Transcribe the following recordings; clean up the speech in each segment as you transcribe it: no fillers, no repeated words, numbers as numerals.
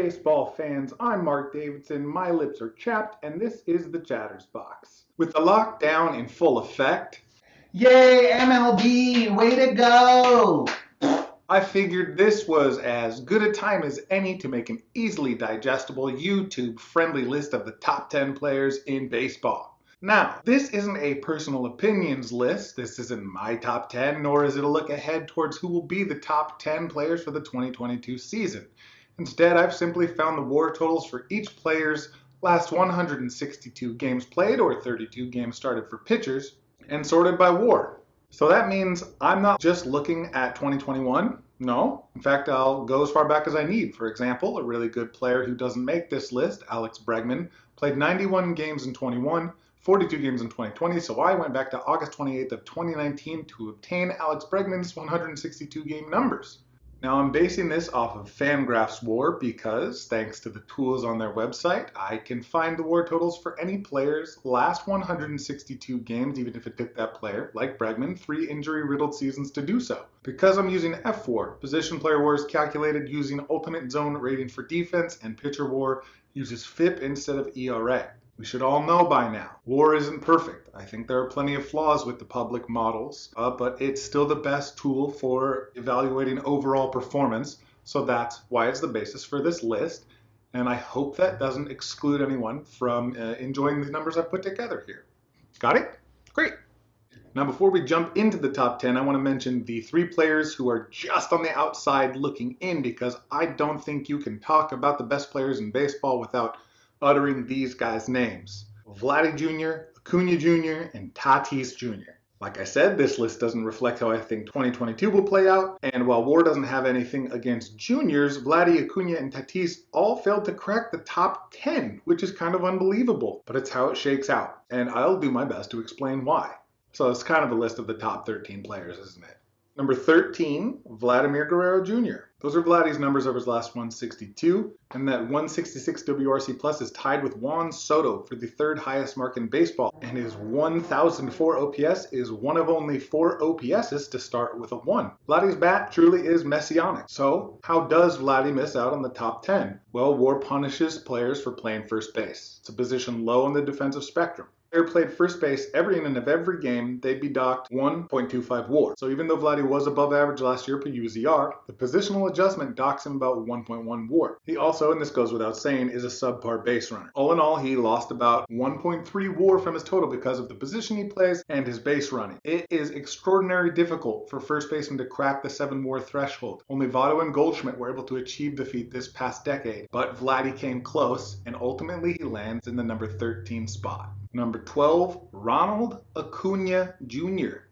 baseball fans, I'm Mark Davidson, my lips are chapped, and this is the Chatters Box. With the lockdown in full effect, Yay, MLB, way to go! I figured this was as good a time as any to make an easily digestible, YouTube-friendly list of the top 10 players in baseball. Now, this isn't a personal opinions list, this isn't my top 10, nor is it a look ahead towards who will be the top 10 players for the 2022 season. Instead, I've simply found the WAR totals for each player's last 162 games played, or 32 games started for pitchers, and sorted by WAR. So that means I'm not just looking at 2021. No, in fact, I'll go as far back as I need. For example, a really good player who doesn't make this list, Alex Bregman, played 91 games in 21, 42 games in 2020, so I went back to August 28th of 2019 to obtain Alex Bregman's 162 game numbers. Now I'm basing this off of Fangraphs WAR because, thanks to the tools on their website, I can find the WAR totals for any player's last 162 games, even if it took that player, like Bregman, 3 injury-riddled seasons to do so. Because I'm using F-WAR, position player WAR is calculated using ultimate zone rating for defense, and pitcher WAR uses FIP instead of ERA. We should all know by now, WAR isn't perfect. I think there are plenty of flaws with the public models, but it's still the best tool for evaluating overall performance, so that's why it's the basis for this list, and I hope that doesn't exclude anyone from enjoying the numbers I've put together here. Got it? Great! Now before we jump into the top 10, I want to mention the 3 players who are just on the outside looking in, because I don't think you can talk about the best players in baseball without uttering these guys' names: Vladdy Jr., Acuna Jr., and Tatis Jr. Like I said, this list doesn't reflect how I think 2022 will play out, and while WAR doesn't have anything against juniors, Vladdy, Acuna, and Tatis all failed to crack the top 10, which is kind of unbelievable, but it's how it shakes out, and I'll do my best to explain why. So it's kind of a list of the top 13 players, isn't it? Number 13, Vladimir Guerrero Jr. Those are Vladdy's numbers over his last 162, and that 166 WRC plus is tied with Juan Soto for the 3rd highest mark in baseball, and his 1004 OPS is one of only 4 OPSs to start with a 1. Vladdy's bat truly is messianic. So, how does Vladdy miss out on the top 10? Well, WAR punishes players for playing first base. It's a position low on the defensive spectrum. If a player played first base every inning of every game, they'd be docked 1.25 WAR. So even though Vladdy was above average last year per UZR, the positional adjustment docks him about 1.1 WAR. He also, and this goes without saying, is a subpar base runner. All in all, he lost about 1.3 WAR from his total because of the position he plays and his base running. It is extraordinarily difficult for first basemen to crack the 7 WAR threshold. Only Votto and Goldschmidt were able to achieve the feat this past decade, but Vladdy came close, and ultimately he lands in the number 13 spot. Number 12, Ronald Acuna Jr.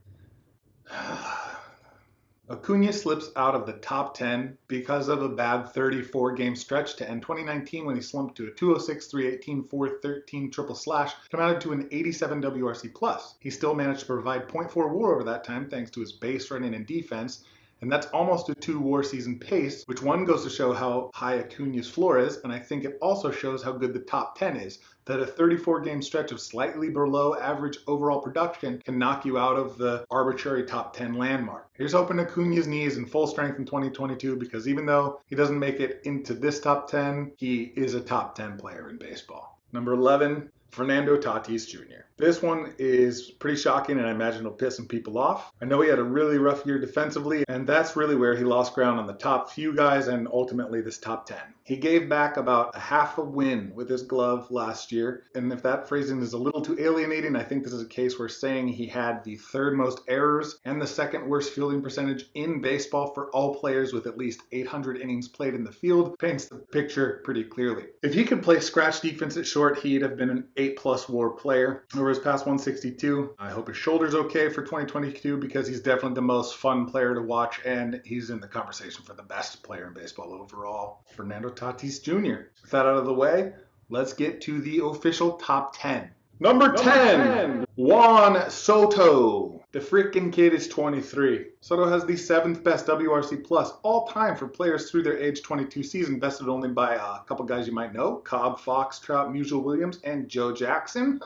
Acuna slips out of the top 10 because of a bad 34-game stretch to end 2019 when he slumped to a 206, 318, 413 triple slash, amounted to an 87 WRC+. He still managed to provide .4 WAR over that time thanks to his base running and defense, and that's almost a 2 WAR season pace, which one goes to show how high Acuna's floor is, and I think it also shows how good the top 10 is, that a 34-game stretch of slightly below average overall production can knock you out of the arbitrary top 10 landmark. Here's hoping Acuna's knee is in full strength in 2022, because even though he doesn't make it into this top 10, he is a top 10 player in baseball. Number 11, Fernando Tatis Jr. This one is pretty shocking, and I imagine it'll piss some people off. I know he had a really rough year defensively, and that's really where he lost ground on the top few guys and ultimately this top 10. He gave back about a half a win with his glove last year, and if that phrasing is a little too alienating, I think this is a case where saying he had the 3rd most errors and the 2nd worst fielding percentage in baseball for all players with at least 800 innings played in the field paints the picture pretty clearly. If he could play scratch defense at short, he'd have been an 8+ WAR player over his past 162. I hope his shoulder's okay for 2022 because he's definitely the most fun player to watch, and he's in the conversation for the best player in baseball overall, Fernando Tatis Jr. With that out of the way, let's get to the official top 10. Number 10, Juan Soto. The freaking kid is 23. Soto has the 7th best WRC plus all time for players through their age 22 season, bested only by a couple guys you might know: Cobb, Fox, Trout, Musial Williams, and Joe Jackson.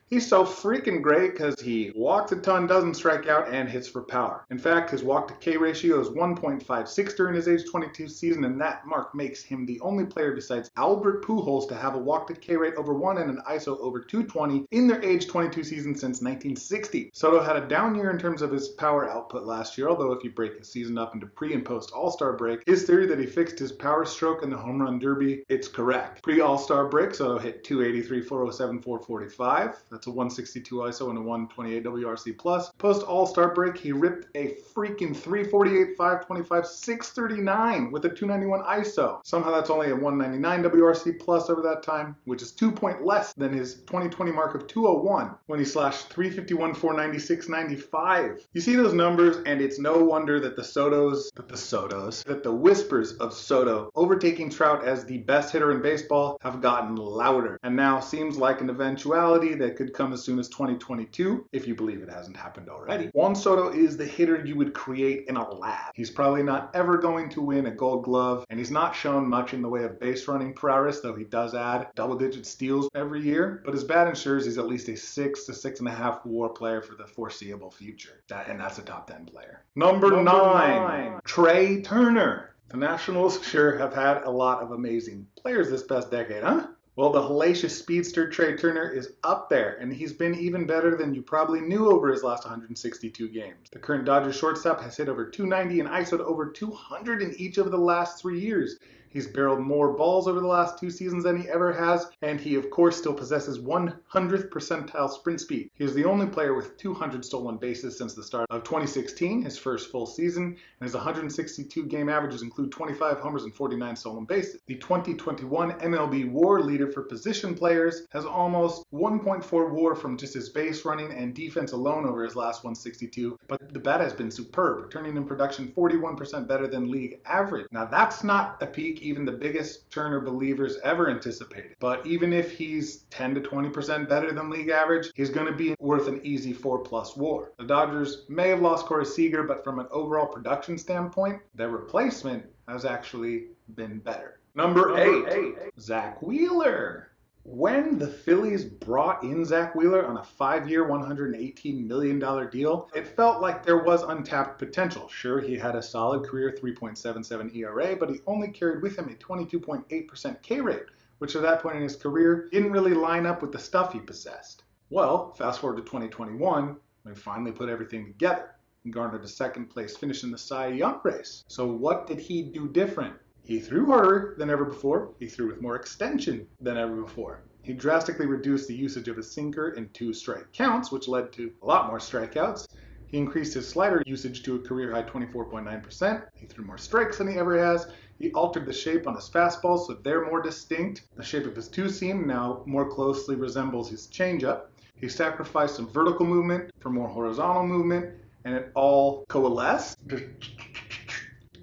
He's so freaking great because he walks a ton, doesn't strike out, and hits for power. In fact, his walk-to-K ratio is 1.56 during his age 22 season, and that mark makes him the only player besides Albert Pujols to have a walk-to-K rate over 1 and an ISO over 220 in their age 22 season since 1960. Soto had a down year in terms of his power output last year, although if you break his season up into pre- and post-All-Star break, his theory that he fixed his power stroke in the home run derby, it's correct. Pre-All-Star break, Soto hit 283, 407, 445. That's a 162 ISO and a 128 WRC+. Post-All-Star break, he ripped a freaking 348, 525, 639 with a 291 ISO. Somehow that's only a 199 WRC+ over that time, which is 2 points less than his 2020 mark of 201 when he slashed 351, 496, 95. You see those numbers, and it's no wonder that the whispers of Soto overtaking Trout as the best hitter in baseball have gotten louder, and now seems like an eventuality that could come as soon as 2022, if you believe it hasn't happened already. Juan Soto is the hitter you would create in a lab. He's probably not ever going to win a Gold Glove, and he's not shown much in the way of base running prowess, though he does add double-digit steals every year, but his bat ensures he's at least a 6 to 6.5 WAR player for the foreseeable future. And that's a top 10 player. Number 9, Trey Turner. The Nationals sure have had a lot of amazing players this past decade, huh? Well, the hellacious speedster Trey Turner is up there, and he's been even better than you probably knew over his last 162 games. The current Dodgers shortstop has hit over 290 and ISO'd over 200 in each of the last 3 years. He's barreled more balls over the last 2 seasons than he ever has, and he of course still possesses 100th percentile sprint speed. He is the only player with 200 stolen bases since the start of 2016, his first full season, and his 162 game averages include 25 homers and 49 stolen bases. The 2021 MLB WAR leader for position players has almost 1.4 WAR from just his base running and defense alone over his last 162, but the bat has been superb, turning in production 41% better than league average. Now that's not a peak even the biggest Turner believers ever anticipated. But even if he's 10 to 20% better than league average, he's going to be worth an easy 4+ WAR. The Dodgers may have lost Corey Seager, but from an overall production standpoint, their replacement has actually been better. Number 8, Zach Wheeler. When the Phillies brought in Zach Wheeler on a 5-year, $118 million deal, it felt like there was untapped potential. Sure, he had a solid career 3.77 ERA, but he only carried with him a 22.8% K rate, which at that point in his career didn't really line up with the stuff he possessed. Well, fast forward to 2021, we finally put everything together and garnered a second place finish in the Cy Young race. So what did he do different? He threw harder than ever before. He threw with more extension than ever before. He drastically reduced the usage of his sinker in 2 strike counts, which led to a lot more strikeouts. He increased his slider usage to a career-high 24.9%. He threw more strikes than he ever has. He altered the shape on his fastballs so they're more distinct. The shape of his two-seam now more closely resembles his changeup. He sacrificed some vertical movement for more horizontal movement, and it all coalesced.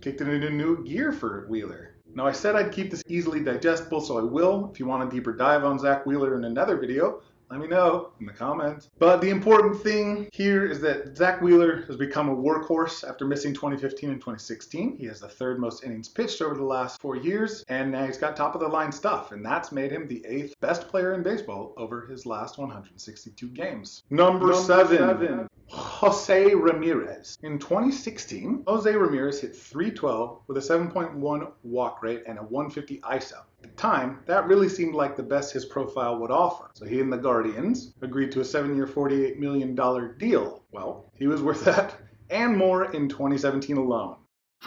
Kicked it into new gear for Wheeler. Now I said I'd keep this easily digestible, so I will. If you want a deeper dive on Zach Wheeler in another video, let me know in the comments. But the important thing here is that Zach Wheeler has become a workhorse after missing 2015 and 2016. He has the 3rd most innings pitched over the last 4 years, and now he's got top of the line stuff, and that's made him the 8th best player in baseball over his last 162 games. Number 7. Jose Ramirez. In 2016, Jose Ramirez hit .312 with a 7.1 walk rate and a 150 ISO. At the time, that really seemed like the best his profile would offer. So he and the Guardians agreed to a 7-year, $48 million deal. Well, he was worth that and more in 2017 alone.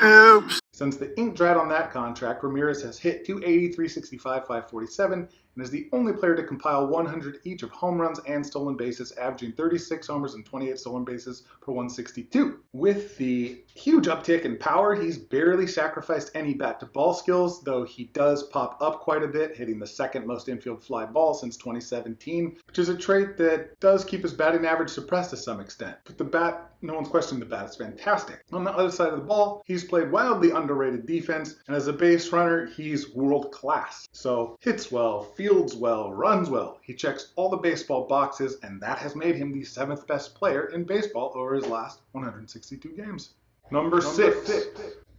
Oops. Since the ink dried on that contract, Ramirez has hit .280, .365, .547, and is the only player to compile 100 each of home runs and stolen bases, averaging 36 homers and 28 stolen bases per 162. With the huge uptick in power, he's barely sacrificed any bat-to-ball skills, though he does pop up quite a bit, hitting the 2nd most infield fly ball since 2017, which is a trait that does keep his batting average suppressed to some extent. But the bat, no one's questioned the bat, it's fantastic. On the other side of the ball, he's played wildly underrated defense, and as a base runner, he's world class. So hits well, fields well, runs well. He checks all the baseball boxes, and that has made him the 7th best player in baseball over his last 162 games. Number 6,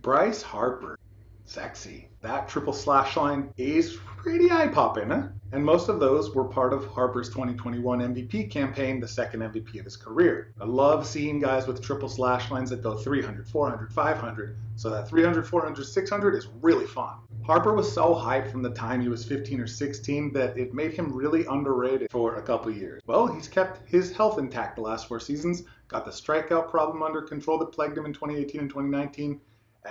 Bryce Harper. Sexy. That triple slash line is pretty eye-popping, huh? And most of those were part of Harper's 2021 MVP campaign, the second MVP of his career. I love seeing guys with triple slash lines that go 300, 400, 500, so that 300, 400, 600 is really fun. Harper was so hyped from the time he was 15 or 16 that it made him really underrated for a couple years. Well, he's kept his health intact the last 4 seasons, got the strikeout problem under control that plagued him in 2018 and 2019,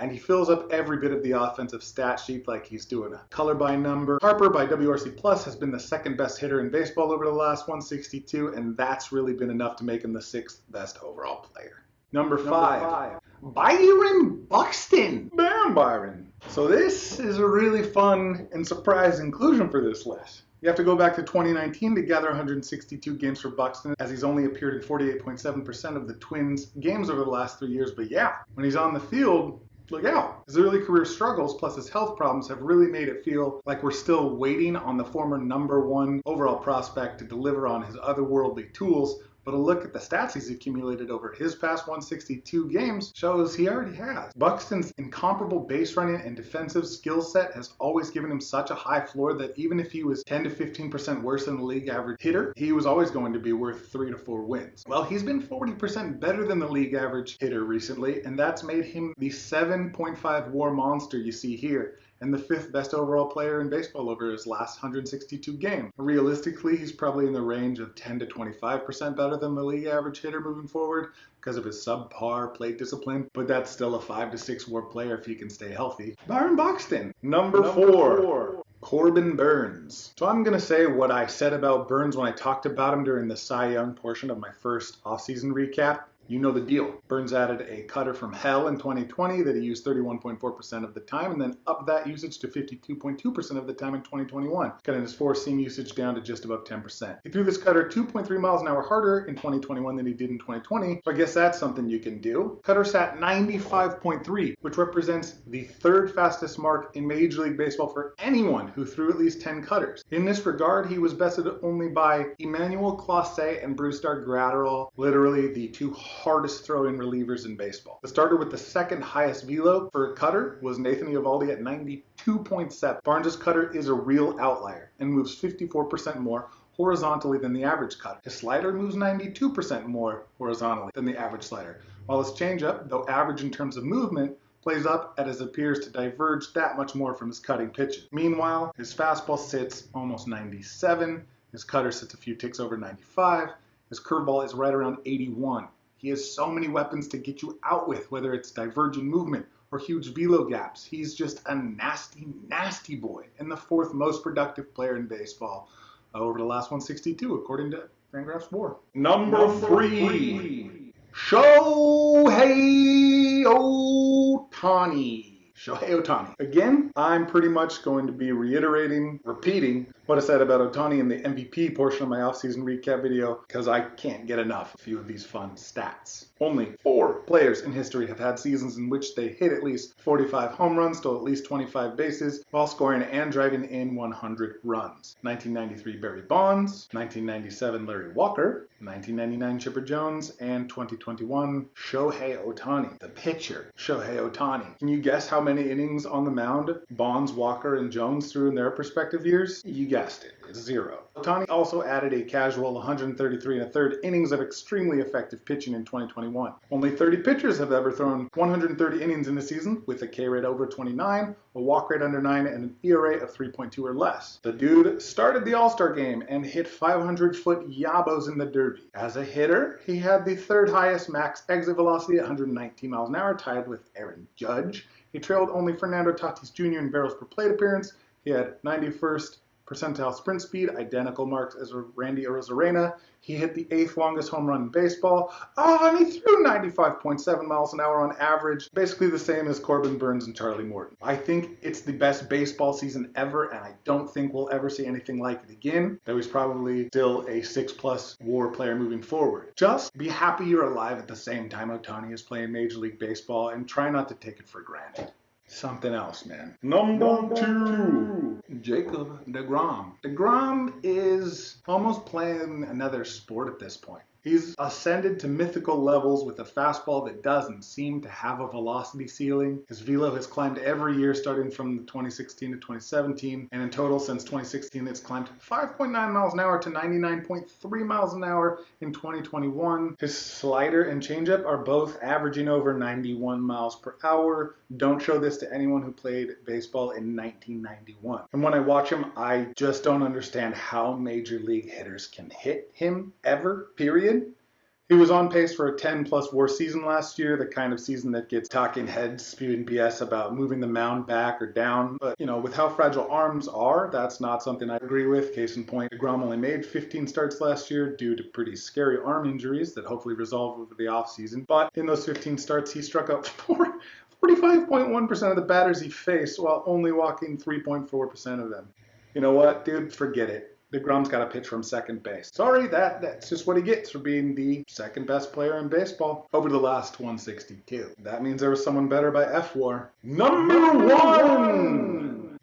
and he fills up every bit of the offensive stat sheet like he's doing a color by number. Harper by WRC Plus has been the second best hitter in baseball over the last 162, and that's really been enough to make him the 6th best overall player. Number 5. Byron Buxton. Bam, Byron. So this is a really fun and surprise inclusion for this list. You have to go back to 2019 to gather 162 games for Buxton, as he's only appeared in 48.7% of the Twins' games over the last 3 years. But yeah, when he's on the field, look out. His early career struggles plus his health problems have really made it feel like we're still waiting on the former #1 overall prospect to deliver on his otherworldly tools. But a look at the stats he's accumulated over his past 162 games shows he already has. Buxton's incomparable base running and defensive skill set has always given him such a high floor that even if he was 10 to 15% worse than the league average hitter, he was always going to be worth 3 to 4 wins. Well, he's been 40% better than the league average hitter recently, and that's made him the 7.5 WAR monster you see here, and the 5th best overall player in baseball over his last 162 games. Realistically, he's probably in the range of 10 to 25% better than the league average hitter moving forward because of his subpar plate discipline, but that's still a 5 to 6 WAR player if he can stay healthy. Byron Buxton. Number 4. Corbin Burnes. So I'm going to say what I said about Burnes when I talked about him during the Cy Young portion of my first offseason recap. You know the deal. Burnes added a cutter from hell in 2020 that he used 31.4% of the time, and then upped that usage to 52.2% of the time in 2021, cutting his four-seam usage down to just above 10%. He threw this cutter 2.3 miles an hour harder in 2021 than he did in 2020, so I guess that's something you can do. Cutter sat 95.3, which represents the 3rd fastest mark in Major League Baseball for anyone who threw at least 10 cutters. In this regard, he was bested only by Emmanuel Clase and Brusdar Graterol, literally the 2 hardest throwing relievers in baseball. The starter with the 2nd highest velo for a cutter was Nathan Eovaldi at 92.7. Barnes' cutter is a real outlier and moves 54% more horizontally than the average cutter. His slider moves 92% more horizontally than the average slider, while his changeup, though average in terms of movement, plays up as it appears to diverge that much more from his cutting pitches. Meanwhile, his fastball sits almost 97, his cutter sits a few ticks over 95, his curveball is right around 81. He has so many weapons to get you out with, whether it's divergent movement or huge velo gaps. He's just a nasty, nasty boy, and the 4th most productive player in baseball over the last 162, according to Fangraphs WAR. Number 3. Shohei Ohtani. Shohei Ohtani. Again, I'm pretty much going to be repeating what I said about Ohtani in the MVP portion of my offseason recap video, because I can't get enough of a few of these fun stats. Only 4 players in history have had seasons in which they hit at least 45 home runs, stole at least 25 bases, while scoring and driving in 100 runs. 1993 Barry Bonds, 1997 Larry Walker, 1999 Chipper Jones, and 2021 Shohei Ohtani, the pitcher, Shohei Ohtani. Can you guess how many innings on the mound Bonds, Walker, and Jones threw in their respective years? You guessed it, it's 0. Ohtani also added a casual 133 1/3 innings of extremely effective pitching in 2021. Only 30 pitchers have ever thrown 130 innings in a season, with a K rate over 29, a walk rate under 9, and an ERA of 3.2 or less. The dude started the All-Star game and hit 500-foot yabos in the Derby. As a hitter, he had the 3rd highest max exit velocity at 119 miles an hour, tied with Aaron Judge. He trailed only Fernando Tatis Jr. in barrels per plate appearance. He had 91st percentile sprint speed, identical marks as Randy Arozarena. He hit the 8th longest home run in baseball. And he threw 95.7 miles an hour on average, basically the same as Corbin Burnes and Charlie Morton. I think it's the best baseball season ever, and I don't think we'll ever see anything like it again, though he's probably still a 6+ WAR player moving forward. Just be happy you're alive at the same time Ohtani is playing Major League Baseball, and try not to take it for granted. Something else, man. Number 2. Jacob deGrom. deGrom is almost playing another sport at this point. He's ascended to mythical levels with a fastball that doesn't seem to have a velocity ceiling. His velo has climbed every year starting from 2016 to 2017, and in total since 2016 it's climbed 5.9 miles an hour to 99.3 miles an hour in 2021. His slider and changeup are both averaging over 91 miles per hour. Don't show this to anyone who played baseball in 1991. And when I watch him, I just don't understand how major league hitters can hit him ever, period. He was on pace for a 10-plus WAR season last year, the kind of season that gets talking heads spewing BS about moving the mound back or down. But, with how fragile arms are, that's not something I agree with. Case in point, DeGrom only made 15 starts last year due to pretty scary arm injuries that hopefully resolve over the offseason. But in those 15 starts, he struck out 45.1% of the batters he faced while only walking 3.4% of them. You know what, dude? Forget it. DeGrom's got to pitch from second base. Sorry, that's just what he gets for being the second best player in baseball over the last 162. That means there was someone better by F-WAR. Number one!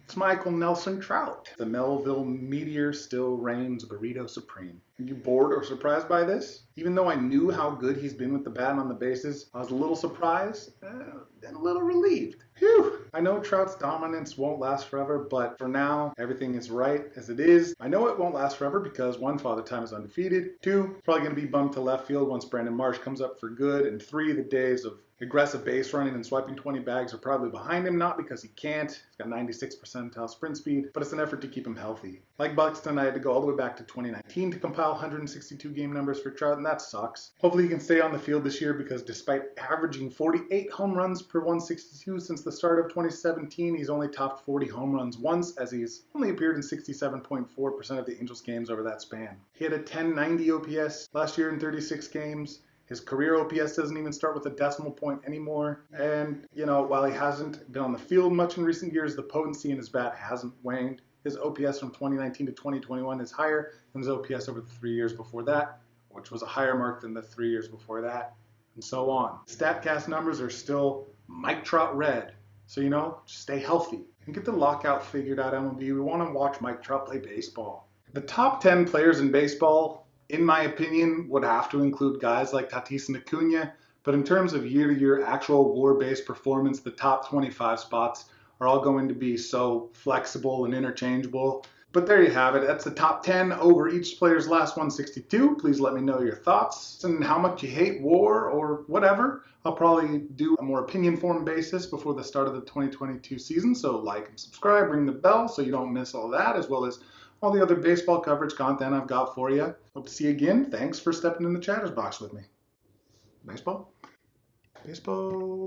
It's Michael Nelson Trout. The Melville Meteor still reigns burrito supreme. Are you bored or surprised by this? Even though I knew how good he's been with the bat and on the bases, I was a little surprised and a little relieved. Phew! I know Trout's dominance won't last forever, but for now, everything is right as it is. I know it won't last forever because 1, Father Time is undefeated. 2, probably going to be bumped to left field once Brandon Marsh comes up for good. And 3, the days of aggressive base running and swiping 20 bags are probably behind him, not because he can't. He's got 96 percentile sprint speed, but it's an effort to keep him healthy. Like Buxton, I had to go all the way back to 2019 to compile 162 game numbers for Trout, and that sucks. Hopefully he can stay on the field this year because despite averaging 48 home runs per 162 since the start of 2017, he's only topped 40 home runs once, as he's only appeared in 67.4% of the Angels games over that span. He had a 1090 OPS last year in 36 games. His career OPS doesn't even start with a decimal point anymore. And, while he hasn't been on the field much in recent years, the potency in his bat hasn't waned. His OPS from 2019 to 2021 is higher than his OPS over the 3 years before that, which was a higher mark than the 3 years before that, and so on. StatCast numbers are still Mike Trout red. So, just stay healthy and get the lockout figured out, MLB. We want to watch Mike Trout play baseball. The top 10 players in baseball, in my opinion, would have to include guys like Tatis and Acuna, but in terms of year-to-year actual WAR-based performance, the top 25 spots are all going to be so flexible and interchangeable. But there you have it. That's the top 10 over each player's last 162. Please let me know your thoughts and how much you hate WAR or whatever. I'll probably do a more opinion-formed basis before the start of the 2022 season, so like and subscribe, ring the bell so you don't miss all that, as well as all the other baseball coverage content I've got for you. Hope to see you again. Thanks for stepping in the chatter's box with me. Baseball? Baseball.